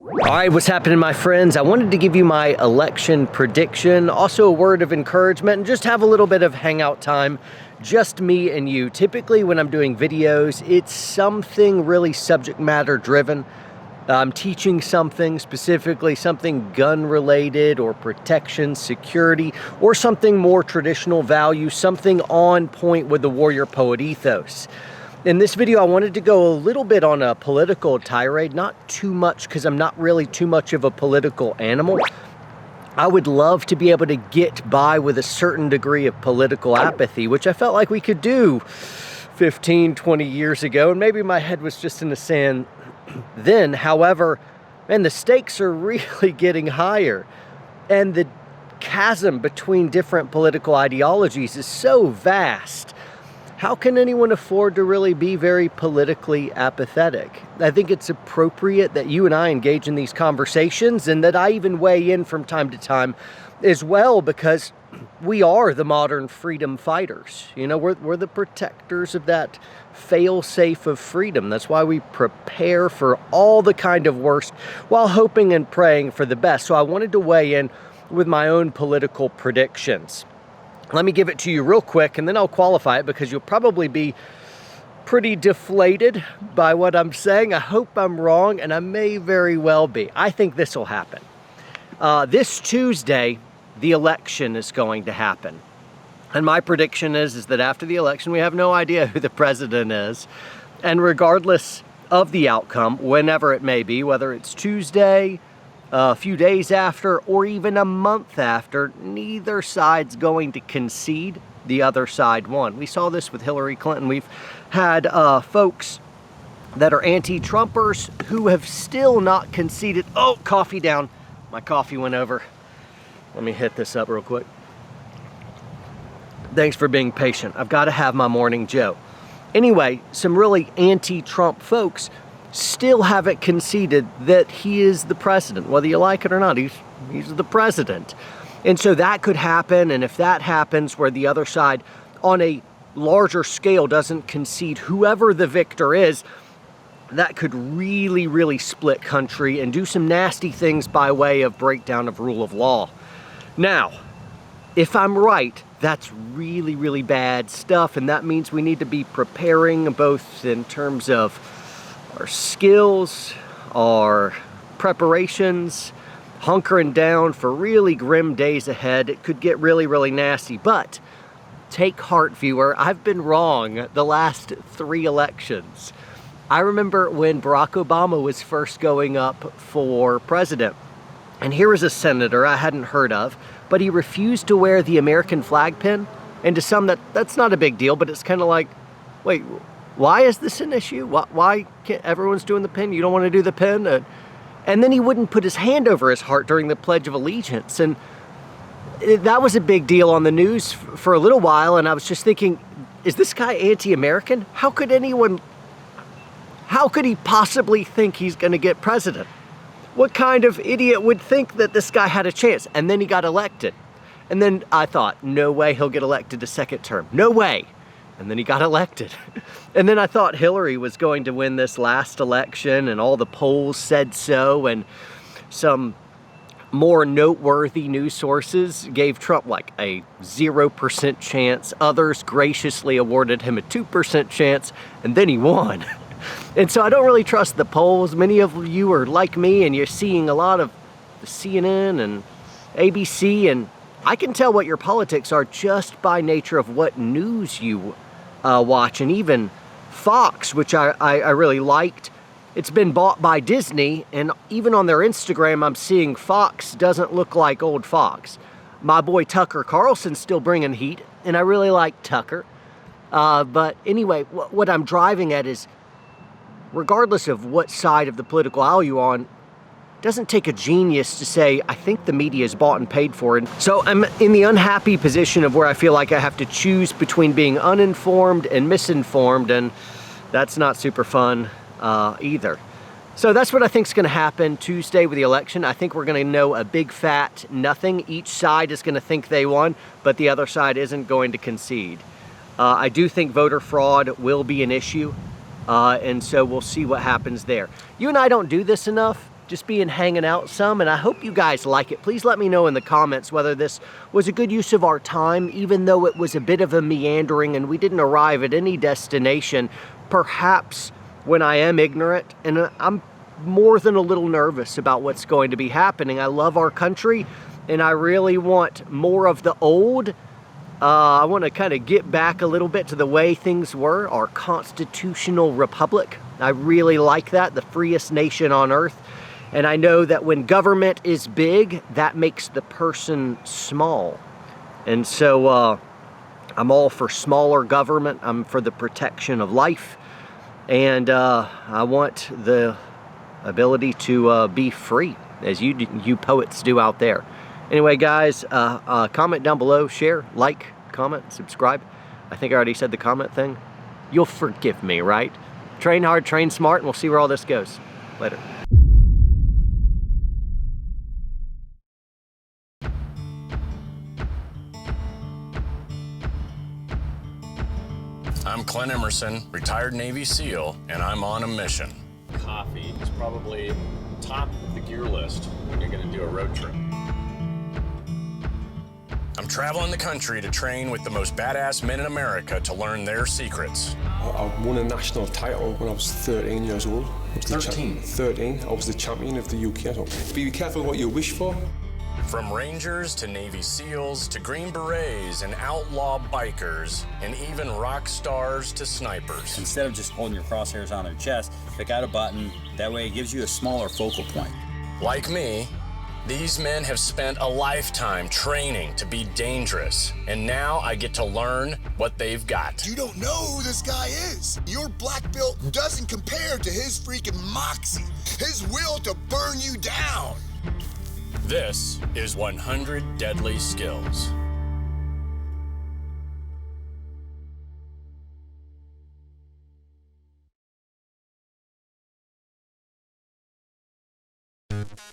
Alright, what's happening, my friends? I wanted to give you my election prediction, also a word of encouragement, and just have a little bit of hangout time, just me and you. Typically when I'm doing videos, it's something really subject matter driven. I'm teaching something, specifically something gun related or protection, security, or something more traditional value, something on point with the warrior poet ethos. In this video, I wanted to go a little bit on a political tirade, not too much because I'm not really too much of a political animal. I would love to be able to get by with a certain degree of political apathy, which I felt like we could do 15, 20 years ago, and maybe my head was just in the sand then. However, man, the stakes are really getting higher, and the chasm between different political ideologies is so vast. How can anyone afford to really be very politically apathetic? I think it's appropriate that you and I engage in these conversations, and that I even weigh in from time to time as well, because we are the modern freedom fighters. You know, we're the protectors of that fail-safe of freedom. That's why we prepare for all the kind of worst while hoping and praying for the best. So I wanted to weigh in with my own political predictions. Let me give it to you real quick, and then I'll qualify it because you'll probably be pretty deflated by what I'm saying. I hope I'm wrong, and I may very well be. I think this will happen. This Tuesday, the election is going to happen. And my prediction is that after the election, we have no idea who the president is. And regardless of the outcome, whenever it may be, whether it's Tuesday, a few days after, or even a month after, neither side's going to concede the other side won. We saw this with Hillary Clinton. We've had folks that are anti-Trumpers who have still not conceded. Oh, coffee down. My coffee went over. Let me hit this up real quick. Thanks for being patient. I've got to have my morning Joe. Anyway, some really anti-Trump folks still haven't conceded that he is the president. Whether you like it or not, he's the president. And so that could happen, and if that happens where the other side on a larger scale doesn't concede whoever the victor is, that could really, really split country and do some nasty things by way of breakdown of rule of law. Now, if I'm right, that's really, really bad stuff, and that means we need to be preparing both in terms of our skills, our preparations, hunkering down for really grim days ahead. It could get really, really nasty, but take heart, viewer. I've been wrong the last 3 elections. I remember when Barack Obama was first going up for president, and here was a senator I hadn't heard of, but he refused to wear the American flag pin. And to some, that's not a big deal, but it's kind of like, wait, why is this an issue? Why can't everyone's doing the pin? You don't want to do the pin? And then he wouldn't put his hand over his heart during the Pledge of Allegiance. And that was a big deal on the news for a little while. And I was just thinking, is this guy anti-American? How could he possibly think he's going to get president? What kind of idiot would think that this guy had a chance? And then he got elected. And then I thought, no way he'll get elected a second term. No way. And then he got elected. And then I thought Hillary was going to win this last election, and all the polls said so, and some more noteworthy news sources gave Trump like a 0% chance. Others graciously awarded him a 2% chance, and then he won. And so I don't really trust the polls. Many of you are like me, and you're seeing a lot of the CNN and ABC, and I can tell what your politics are just by nature of what news you watch. And even Fox, which I really liked, it's been bought by Disney, and even on their Instagram I'm seeing Fox doesn't look like old Fox. My boy Tucker Carlson's still bringing heat, and I really like Tucker. But anyway, what I'm driving at is, regardless of what side of the political aisle you're on, doesn't take a genius to say, I think the media is bought and paid for it. So I'm in the unhappy position of where I feel like I have to choose between being uninformed and misinformed, and that's not super fun either. So that's what I think is going to happen Tuesday with the election. I think we're going to know a big fat nothing. Each side is going to think they won, but the other side isn't going to concede. I do think voter fraud will be an issue, and so we'll see what happens there. You and I don't do this enough. just being hanging out some, and I hope you guys like it. Please let me know in the comments whether this was a good use of our time, even though it was a bit of a meandering and we didn't arrive at any destination. Perhaps when I am ignorant, and I'm more than a little nervous about what's going to be happening. I love our country, and I really want more of the old. I want to kind of get back a little bit to the way things were, our constitutional republic. I really like that, the freest nation on earth. And I know that when government is big, that makes the person small. And so I'm all for smaller government. I'm for the protection of life. And I want the ability to be free, as you poets do out there. Anyway, guys, comment down below, share, like, comment, subscribe. I think I already said the comment thing. You'll forgive me, right? Train hard, train smart, and we'll see where all this goes. Later. I'm Clint Emerson, retired Navy SEAL, and I'm on a mission. Coffee is probably top of the gear list when you're going to do a road trip. I'm traveling the country to train with the most badass men in America to learn their secrets. I won a national title when I was 13 years old. 13? 13. I was the champion of the UK. So be careful what you wish for. From Rangers to Navy SEALs to Green Berets and outlaw bikers and even rock stars to snipers. Instead of just holding your crosshairs on their chest, pick out a button. That way it gives you a smaller focal point. Like me, these men have spent a lifetime training to be dangerous, and now I get to learn what they've got. You don't know who this guy is. Your black belt doesn't compare to his freaking moxie, his will to burn you down. This is 100 Deadly Skills.